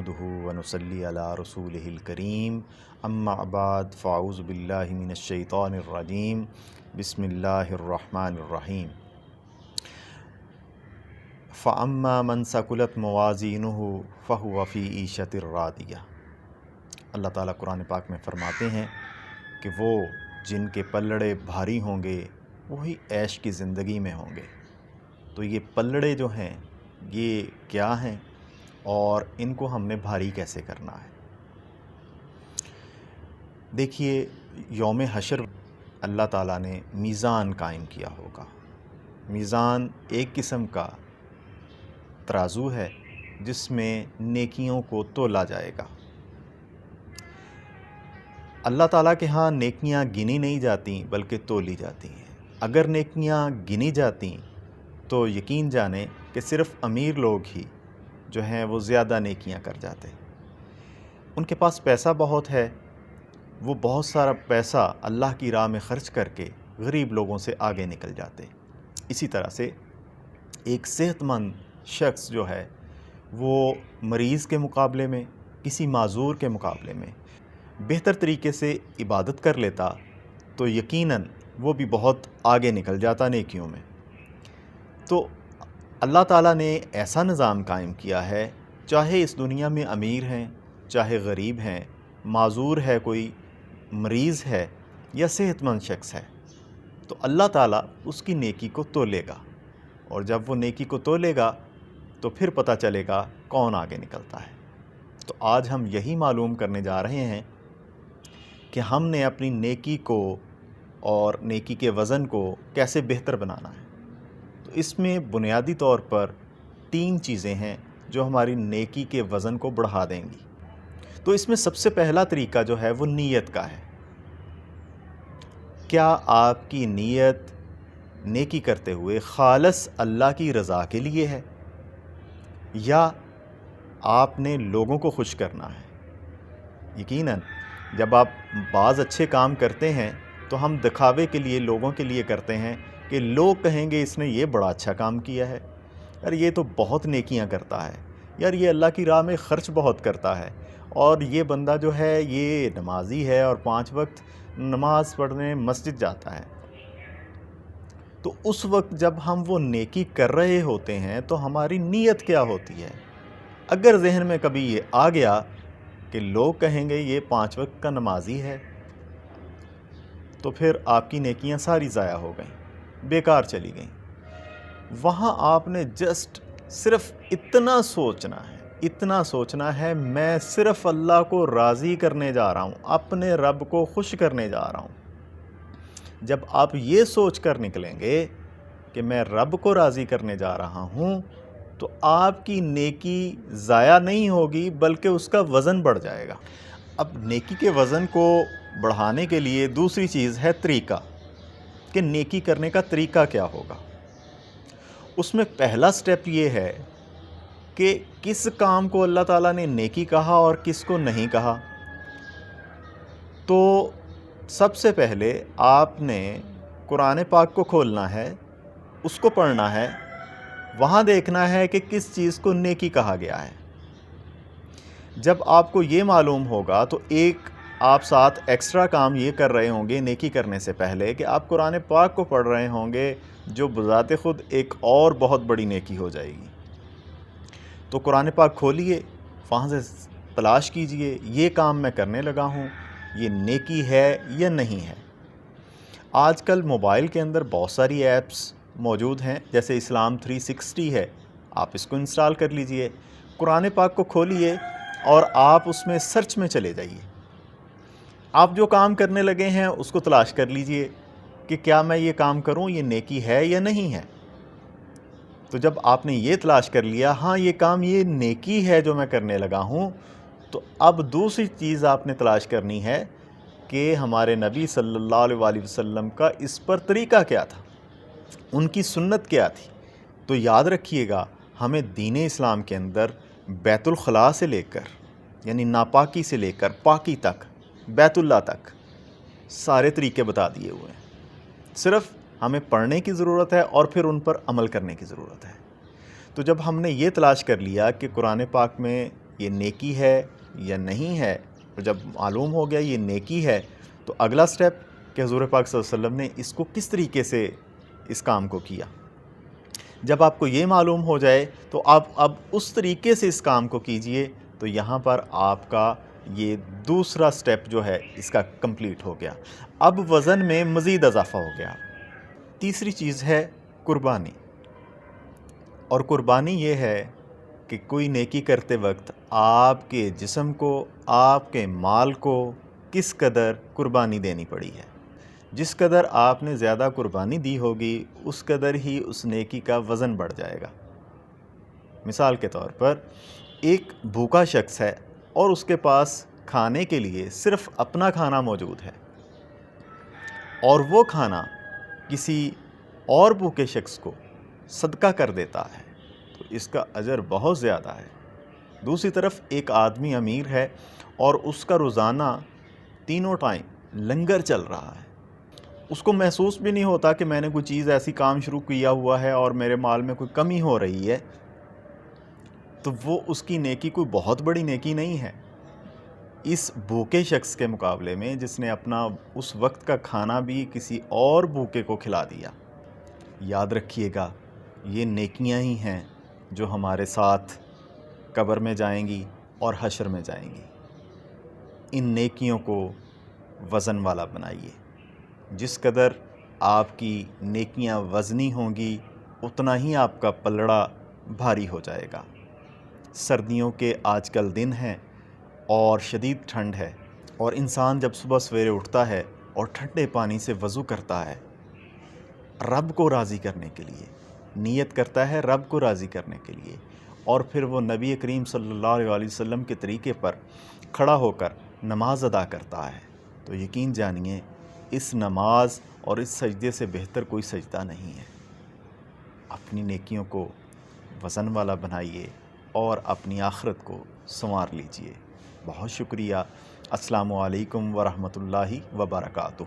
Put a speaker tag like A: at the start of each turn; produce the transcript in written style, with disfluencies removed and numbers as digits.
A: نحمده ونصلی علی رسولہ الکریم اما بعد فاعوذ باللہ من الشیطان الرجیم بسم اللہ الرحمن الرحیم فاما من ثقلت موازینہ فہو فی عیشۃ راضیہ۔ اللہ تعالیٰ قرآن پاک میں فرماتے ہیں کہ وہ جن کے پلڑے بھاری ہوں گے وہی عیش کی زندگی میں ہوں گے۔ تو یہ پلڑے جو ہیں یہ کیا ہیں اور ان کو ہم نے بھاری کیسے کرنا ہے؟ دیکھیے، یوم حشر اللہ تعالیٰ نے میزان قائم کیا ہوگا۔ میزان ایک قسم کا ترازو ہے جس میں نیکیوں کو تولا جائے گا۔ اللہ تعالیٰ کے ہاں نیکیاں گنی نہیں جاتیں بلکہ تولی جاتی ہیں۔ اگر نیکیاں گنی جاتیں تو یقین جانیں کہ صرف امیر لوگ ہی جو ہیں وہ زیادہ نیکیاں کر جاتے۔ ان کے پاس پیسہ بہت ہے، وہ بہت سارا پیسہ اللہ کی راہ میں خرچ کر کے غریب لوگوں سے آگے نکل جاتے۔ اسی طرح سے ایک صحت مند شخص جو ہے وہ مریض کے مقابلے میں، کسی معذور کے مقابلے میں بہتر طریقے سے عبادت کر لیتا تو یقیناً وہ بھی بہت آگے نکل جاتا نیکیوں میں۔ تو اللہ تعالیٰ نے ایسا نظام قائم کیا ہے، چاہے اس دنیا میں امیر ہیں، چاہے غریب ہیں، معذور ہے، کوئی مریض ہے یا صحت مند شخص ہے، تو اللہ تعالیٰ اس کی نیکی کو تولے گا، اور جب وہ نیکی کو تولے گا تو پھر پتہ چلے گا کون آگے نکلتا ہے۔ تو آج ہم یہی معلوم کرنے جا رہے ہیں کہ ہم نے اپنی نیکی کو اور نیکی کے وزن کو کیسے بہتر بنانا ہے۔ تو اس میں بنیادی طور پر 3 چیزیں ہیں جو ہماری نیکی کے وزن کو بڑھا دیں گی۔ تو اس میں سب سے پہلا طریقہ جو ہے وہ نیت کا ہے۔ کیا آپ کی نیت نیکی کرتے ہوئے خالص اللہ کی رضا کے لیے ہے، یا آپ نے لوگوں کو خوش کرنا ہے؟ یقیناً جب آپ بعض اچھے کام کرتے ہیں تو ہم دکھاوے کے لیے، لوگوں کے لیے کرتے ہیں کہ لوگ کہیں گے اس نے یہ بڑا اچھا کام کیا ہے، یار یہ تو بہت نیکیاں کرتا ہے، یار یہ اللہ کی راہ میں خرچ بہت کرتا ہے، اور یہ بندہ جو ہے یہ نمازی ہے اور 5 وقت نماز پڑھنے مسجد جاتا ہے۔ تو اس وقت جب ہم وہ نیکی کر رہے ہوتے ہیں تو ہماری نیت کیا ہوتی ہے؟ اگر ذہن میں کبھی یہ آ گیا کہ لوگ کہیں گے یہ 5 وقت کا نمازی ہے، تو پھر آپ کی نیکیاں ساری ضائع ہو گئیں، بیکار چلی گئیں۔ وہاں آپ نے صرف اتنا سوچنا ہے میں صرف اللہ کو راضی کرنے جا رہا ہوں، اپنے رب کو خوش کرنے جا رہا ہوں۔ جب آپ یہ سوچ کر نکلیں گے کہ میں رب کو راضی کرنے جا رہا ہوں تو آپ کی نیکی ضائع نہیں ہوگی بلکہ اس کا وزن بڑھ جائے گا۔ اب نیکی کے وزن کو بڑھانے کے لیے دوسری چیز ہے طریقہ، کہ نیکی کرنے کا طریقہ کیا ہوگا۔ اس میں پہلا سٹیپ یہ ہے کہ کس کام کو اللہ تعالیٰ نے نیکی کہا اور کس کو نہیں کہا۔ تو سب سے پہلے آپ نے قرآن پاک کو کھولنا ہے، اس کو پڑھنا ہے، وہاں دیکھنا ہے کہ کس چیز کو نیکی کہا گیا ہے۔ جب آپ کو یہ معلوم ہوگا تو ایک آپ ساتھ ایکسٹرا کام یہ کر رہے ہوں گے نیکی کرنے سے پہلے کہ آپ قرآن پاک کو پڑھ رہے ہوں گے، جو بذات خود ایک اور بہت بڑی نیکی ہو جائے گی۔ تو قرآن پاک کھولیے، وہاں سے تلاش کیجئے یہ کام میں کرنے لگا ہوں، یہ نیکی ہے یا نہیں ہے۔ آج کل موبائل کے اندر بہت ساری ایپس موجود ہیں، جیسے اسلام 360 ہے، آپ اس کو انسٹال کر لیجئے، قرآن پاک کو کھولیے اور آپ اس میں سرچ میں چلے جائیے۔ آپ جو کام کرنے لگے ہیں اس کو تلاش کر لیجئے کہ کیا میں یہ کام کروں، یہ نیکی ہے یا نہیں ہے۔ تو جب آپ نے یہ تلاش کر لیا، ہاں یہ کام یہ نیکی ہے جو میں کرنے لگا ہوں، تو اب دوسری چیز آپ نے تلاش کرنی ہے کہ ہمارے نبی صلی اللہ علیہ وسلم کا اس پر طریقہ کیا تھا، ان کی سنت کیا تھی۔ تو یاد رکھیے گا، ہمیں دین اسلام کے اندر بیت الخلاء سے لے کر، یعنی ناپاکی سے لے کر پاکی تک، بیت اللہ تک سارے طریقے بتا دیے ہوئے ہیں۔ صرف ہمیں پڑھنے کی ضرورت ہے اور پھر ان پر عمل کرنے کی ضرورت ہے۔ تو جب ہم نے یہ تلاش کر لیا کہ قرآن پاک میں یہ نیکی ہے یا نہیں ہے، اور جب معلوم ہو گیا یہ نیکی ہے تو اگلا سٹیپ کہ حضور پاک صلی اللہ علیہ وسلم نے اس کو کس طریقے سے اس کام کو کیا۔ جب آپ کو یہ معلوم ہو جائے تو آپ اب اس طریقے سے اس کام کو کیجئے، تو یہاں پر آپ کا یہ دوسرا سٹیپ جو ہے اس کا کمپلیٹ ہو گیا۔ اب وزن میں مزید اضافہ ہو گیا۔ تیسری چیز ہے قربانی، اور قربانی یہ ہے کہ کوئی نیکی کرتے وقت آپ کے جسم کو، آپ کے مال کو کس قدر قربانی دینی پڑی ہے۔ جس قدر آپ نے زیادہ قربانی دی ہوگی اس قدر ہی اس نیکی کا وزن بڑھ جائے گا۔ مثال کے طور پر ایک بھوکا شخص ہے اور اس کے پاس کھانے کے لیے صرف اپنا کھانا موجود ہے، اور وہ کھانا کسی اور بھوکے شخص کو صدقہ کر دیتا ہے تو اس کا اجر بہت زیادہ ہے۔ دوسری طرف ایک آدمی امیر ہے اور اس کا روزانہ تینوں ٹائم لنگر چل رہا ہے، اس کو محسوس بھی نہیں ہوتا کہ میں نے کوئی چیز ایسی کام شروع کیا ہوا ہے اور میرے مال میں کوئی کمی ہو رہی ہے، تو وہ اس کی نیکی کوئی بہت بڑی نیکی نہیں ہے اس بھوکے شخص کے مقابلے میں جس نے اپنا اس وقت کا کھانا بھی کسی اور بھوکے کو کھلا دیا۔ یاد رکھیے گا یہ نیکیاں ہی ہیں جو ہمارے ساتھ قبر میں جائیں گی اور حشر میں جائیں گی۔ ان نیکیوں کو وزن والا بنائیے۔ جس قدر آپ کی نیکیاں وزنی ہوں گی اتنا ہی آپ کا پلڑا بھاری ہو جائے گا۔ سردیوں کے آج کل دن ہیں اور شدید ٹھنڈ ہے، اور انسان جب صبح سویرے اٹھتا ہے اور ٹھنڈے پانی سے وضو کرتا ہے رب کو راضی کرنے کے لیے، نیت کرتا ہے رب کو راضی کرنے کے لیے، اور پھر وہ نبی کریم صلی اللہ علیہ وسلم کے طریقے پر کھڑا ہو کر نماز ادا کرتا ہے، تو یقین جانیے اس نماز اور اس سجدے سے بہتر کوئی سجدہ نہیں ہے۔ اپنی نیکیوں کو وزن والا بنائیے اور اپنی آخرت کو سنوار لیجئے۔ بہت شکریہ۔ السلام علیکم ورحمۃ اللہ وبرکاتہ۔